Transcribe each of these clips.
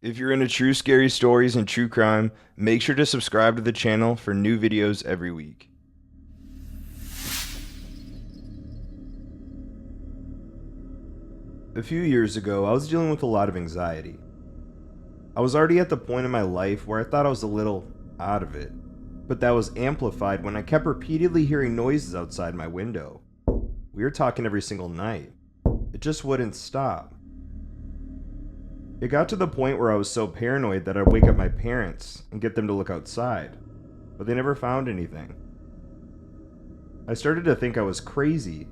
If you're into true scary stories and true crime, make sure to subscribe to the channel for new videos every week. A few years ago, I was dealing with a lot of anxiety. I was already at the point in my life where I thought I was a little out of it, but that was amplified when I kept repeatedly hearing noises outside my window. We were talking every single night. It just wouldn't stop. It got to the point where I was so paranoid that I'd wake up my parents and get them to look outside, but they never found anything. I started to think I was crazy,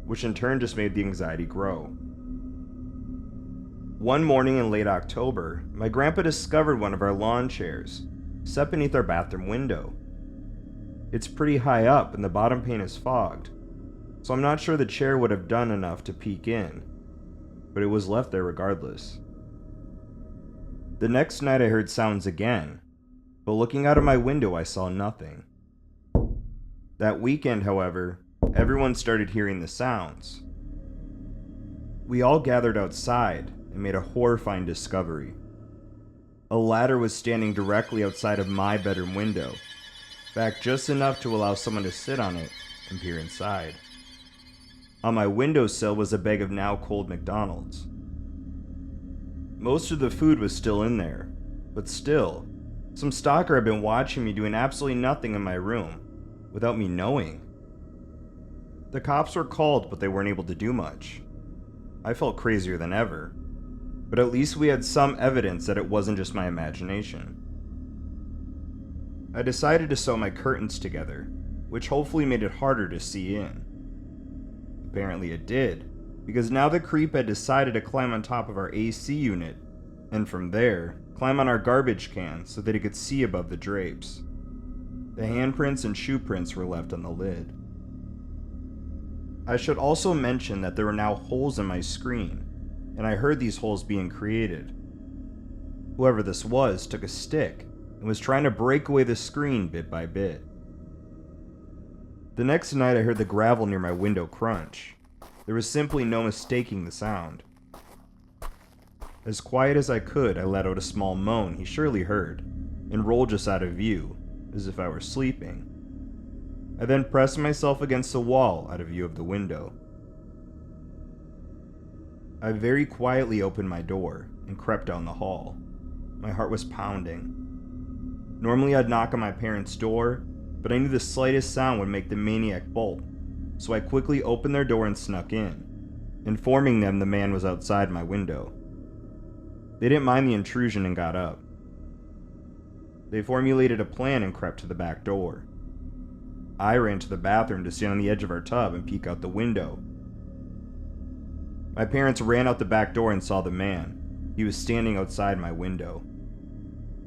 which in turn just made the anxiety grow. One morning in late October, my grandpa discovered one of our lawn chairs set beneath our bathroom window. It's pretty high up and the bottom pane is fogged, so I'm not sure the chair would have done enough to peek in, but it was left there regardless. The next night I heard sounds again, but looking out of my window I saw nothing. That weekend, however, everyone started hearing the sounds. We all gathered outside and made a horrifying discovery. A ladder was standing directly outside of my bedroom window, back just enough to allow someone to sit on it and peer inside. On my windowsill was a bag of now cold McDonald's. Most of the food was still in there, but still, some stalker had been watching me doing absolutely nothing in my room, without me knowing. The cops were called, but they weren't able to do much. I felt crazier than ever, but at least we had some evidence that it wasn't just my imagination. I decided to sew my curtains together, which hopefully made it harder to see in. Apparently it did, because now the creep had decided to climb on top of our AC unit, and from there, climb on our garbage can so that he could see above the drapes. The handprints and shoe prints were left on the lid. I should also mention that there were now holes in my screen, and I heard these holes being created. Whoever this was took a stick and was trying to break away the screen bit by bit. The next night I heard the gravel near my window crunch. There was simply no mistaking the sound. As quiet as I could, I let out a small moan he surely heard, and rolled just out of view, as if I were sleeping. I then pressed myself against the wall out of view of the window. I very quietly opened my door and crept down the hall. My heart was pounding. Normally I'd knock on my parents' door, but I knew the slightest sound would make the maniac bolt, so I quickly opened their door and snuck in, informing them the man was outside my window. They didn't mind the intrusion and got up. They formulated a plan and crept to the back door. I ran to the bathroom to stand on the edge of our tub and peek out the window. My parents ran out the back door and saw the man. He was standing outside my window.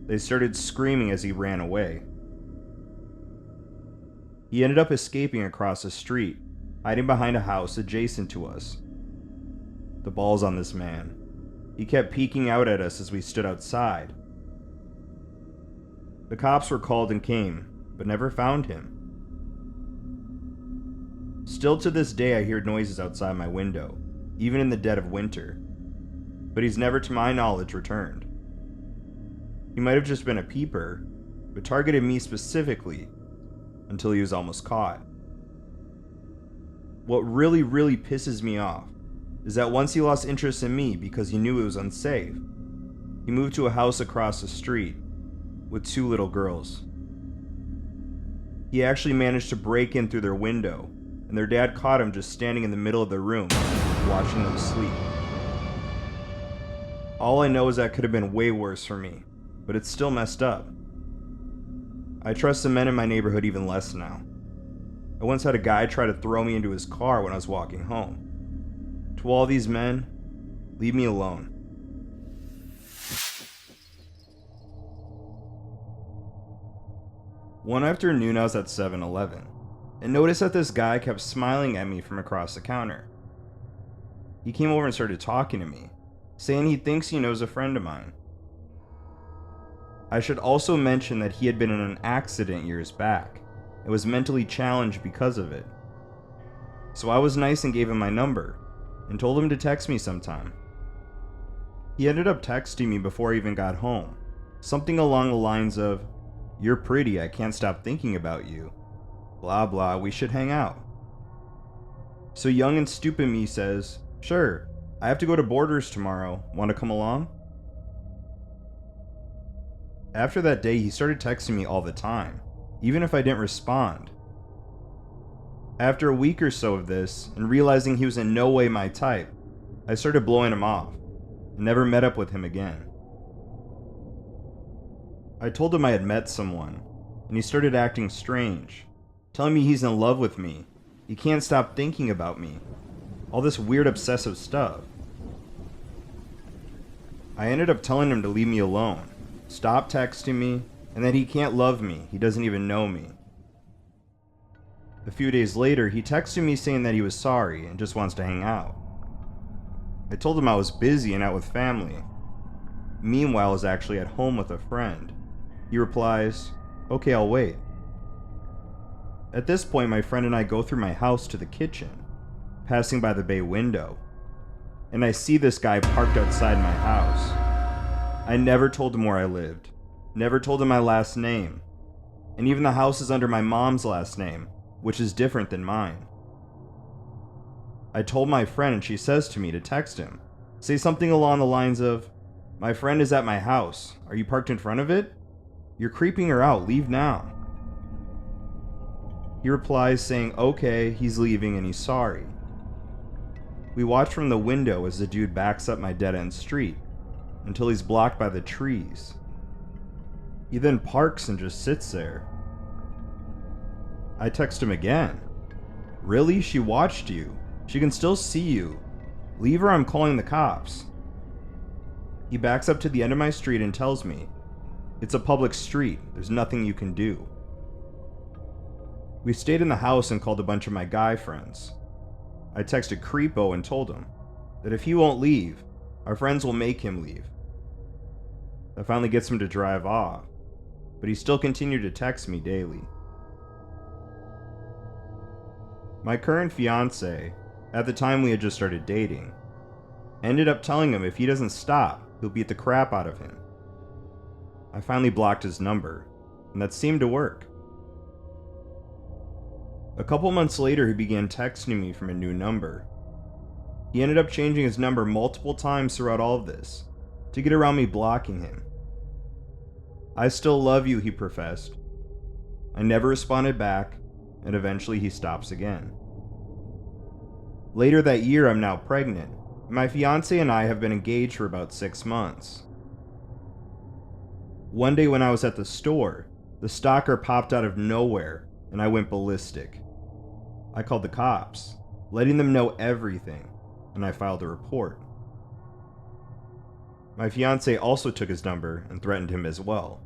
They started screaming as he ran away. He ended up escaping across the street, hiding behind a house adjacent to us. The ball's on this man. He kept peeking out at us as we stood outside. The cops were called and came, but never found him. Still to this day I hear noises outside my window, even in the dead of winter, but he's never to my knowledge returned. He might have just been a peeper, but targeted me specifically until he was almost caught. What really pisses me off is that once he lost interest in me because he knew it was unsafe, he moved to a house across the street with 2 little girls. He actually managed to break in through their window, and their dad caught him just standing in the middle of the room, watching them sleep. All I know is that could have been way worse for me, but it's still messed up. I trust the men in my neighborhood even less now. I once had a guy try to throw me into his car when I was walking home. To all these men, leave me alone. One afternoon I was at 7-Eleven and noticed that this guy kept smiling at me from across the counter. He came over and started talking to me, saying he thinks he knows a friend of mine. I should also mention that he had been in an accident years back and was mentally challenged because of it. So I was nice and gave him my number and told him to text me sometime. He ended up texting me before I even got home. Something along the lines of, "You're pretty, I can't stop thinking about you. Blah blah, we should hang out." So young and stupid me says, "Sure, I have to go to Borders tomorrow. Want to come along?" After that day, he started texting me all the time, even if I didn't respond. After a week or so of this, and realizing he was in no way my type, I started blowing him off, and never met up with him again. I told him I had met someone, and he started acting strange, telling me he's in love with me, he can't stop thinking about me, all this weird obsessive stuff. I ended up telling him to leave me alone, stop texting me, and that he can't love me, he doesn't even know me. A few days later, he texted me saying that he was sorry and just wants to hang out. I told him I was busy and out with family. Meanwhile, I was actually at home with a friend. He replies, "Okay, I'll wait." At this point, my friend and I go through my house to the kitchen, passing by the bay window, and I see this guy parked outside my house. I never told him where I lived, never told him my last name, and even the house is under my mom's last name, which is different than mine. I told my friend and she says to me to text him, say something along the lines of, "My friend is at my house. Are you parked in front of it? You're creeping her out. Leave now." He replies saying, "Okay, he's leaving and he's sorry." We watch from the window as the dude backs up my dead-end street until he's blocked by the trees. He then parks and just sits there. I text him again. "Really? She watched you. She can still see you. Leave her, I'm calling the cops." He backs up to the end of my street and tells me, "It's a public street. There's nothing you can do." We stayed in the house and called a bunch of my guy friends. I texted Creepo and told him that if he won't leave, our friends will make him leave. That finally gets him to drive off, but he still continued to text me daily. My current fiance, at the time we had just started dating, ended up telling him if he doesn't stop, he'll beat the crap out of him. I finally blocked his number, and that seemed to work. A couple months later, he began texting me from a new number. He ended up changing his number multiple times throughout all of this, to get around me blocking him. "I still love you," he professed. I never responded back, and eventually he stops again. Later that year, I'm now pregnant, and my fiance and I have been engaged for about 6 months. One day when I was at the store, the stalker popped out of nowhere, and I went ballistic. I called the cops, letting them know everything, and I filed a report. My fiance also took his number and threatened him as well.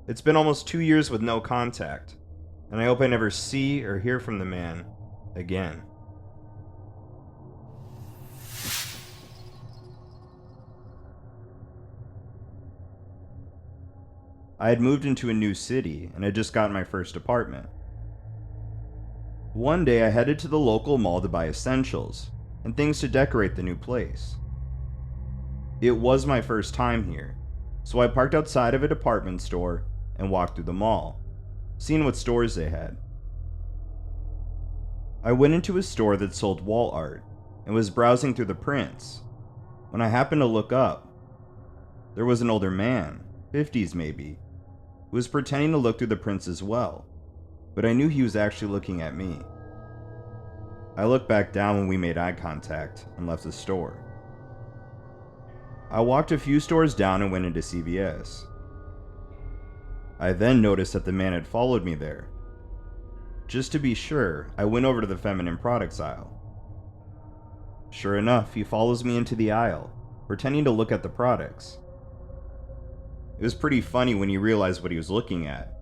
It's been almost 2 years with no contact, and I hope I never see or hear from the man again. I had moved into a new city and had just gotten my first apartment. One day I headed to the local mall to buy essentials and things to decorate the new place. It was my first time here, so I parked outside of a department store and walked through the mall, seeing what stores they had. I went into a store that sold wall art and was browsing through the prints when I happened to look up. There was an older man, 50s maybe, who was pretending to look through the prints as well, but I knew he was actually looking at me. I looked back down when we made eye contact and left the store. I walked a few stores down and went into CVS. I then noticed that the man had followed me there. Just to be sure, I went over to the feminine products aisle. Sure enough, he follows me into the aisle, pretending to look at the products. It was pretty funny when he realized what he was looking at,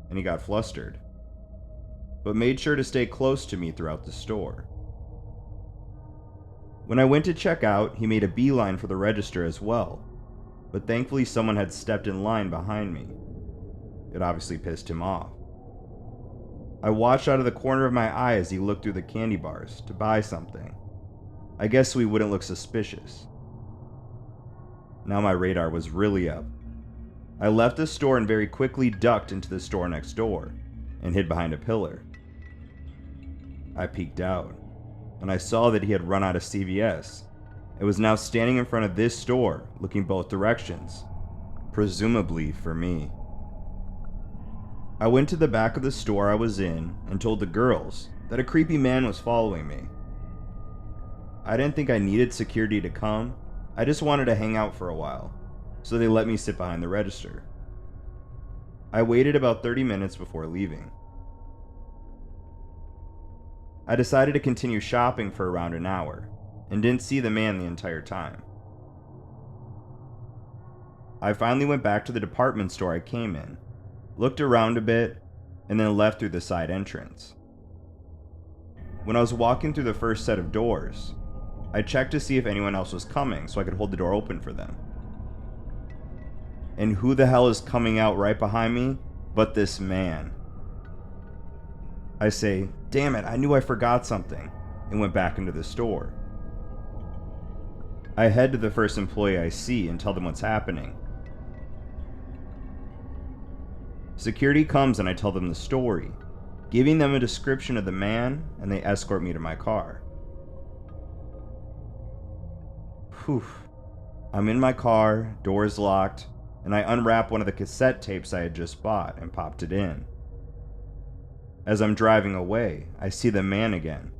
and he got flustered, but made sure to stay close to me throughout the store. When I went to check out, he made a beeline for the register as well, but thankfully someone had stepped in line behind me. It obviously pissed him off. I watched out of the corner of my eye as he looked through the candy bars to buy something. I guess we wouldn't look suspicious. Now my radar was really up. I left the store and very quickly ducked into the store next door and hid behind a pillar. I peeked out, and I saw that he had run out of CVS. It was now standing in front of this store, looking both directions, presumably for me. I went to the back of the store I was in and told the girls that a creepy man was following me. I didn't think I needed security to come, I just wanted to hang out for a while, so they let me sit behind the register. I waited about 30 minutes before leaving. I decided to continue shopping for around an hour, and didn't see the man the entire time. I finally went back to the department store I came in, looked around a bit, and then left through the side entrance. When I was walking through the first set of doors, I checked to see if anyone else was coming so I could hold the door open for them. And who the hell is coming out right behind me but this man? I say, damn it, I knew I forgot something, and went back into the store. I head to the first employee I see and tell them what's happening. Security comes and I tell them the story, giving them a description of the man, and they escort me to my car. Whew. I'm in my car, doors locked, and I unwrap one of the cassette tapes I had just bought and popped it in. As I'm driving away, I see the man again.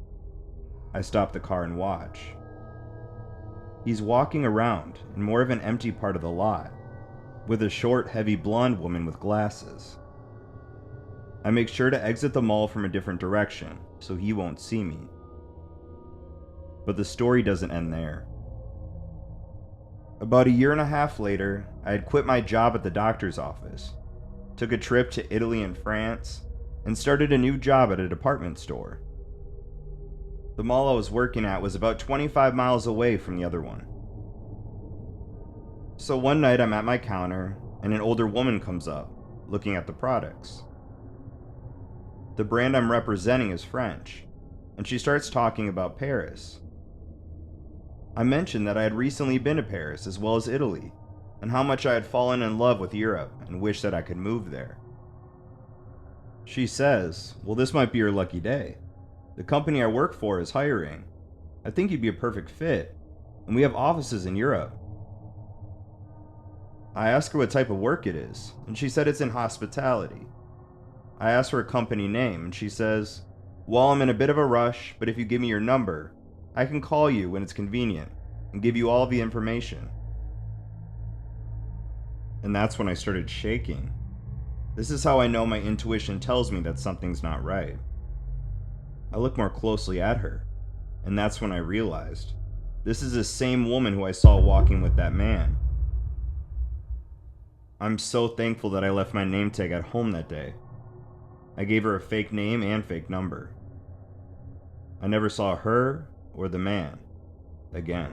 I stop the car and watch. He's walking around in more of an empty part of the lot, with a short, heavy blonde woman with glasses. I make sure to exit the mall from a different direction, so he won't see me. But the story doesn't end there. About a year and a half later, I had quit my job at the doctor's office, took a trip to Italy and France, and started a new job at a department store. The mall I was working at was about 25 miles away from the other one. So one night I'm at my counter, and an older woman comes up, looking at the products. The brand I'm representing is French, and she starts talking about Paris. I mentioned that I had recently been to Paris as well as Italy, and how much I had fallen in love with Europe and wished that I could move there. She says, well, this might be your lucky day. The company I work for is hiring. I think you'd be a perfect fit, and we have offices in Europe. I asked her what type of work it is, and she said it's in hospitality. I asked her a company name, and she says, well, I'm in a bit of a rush, but if you give me your number, I can call you when it's convenient and give you all the information. And that's when I started shaking. This is how I know my intuition tells me that something's not right. I look more closely at her, and that's when I realized this is the same woman who I saw walking with that man. I'm so thankful that I left my name tag at home that day. I gave her a fake name and fake number. I never saw her or the man again.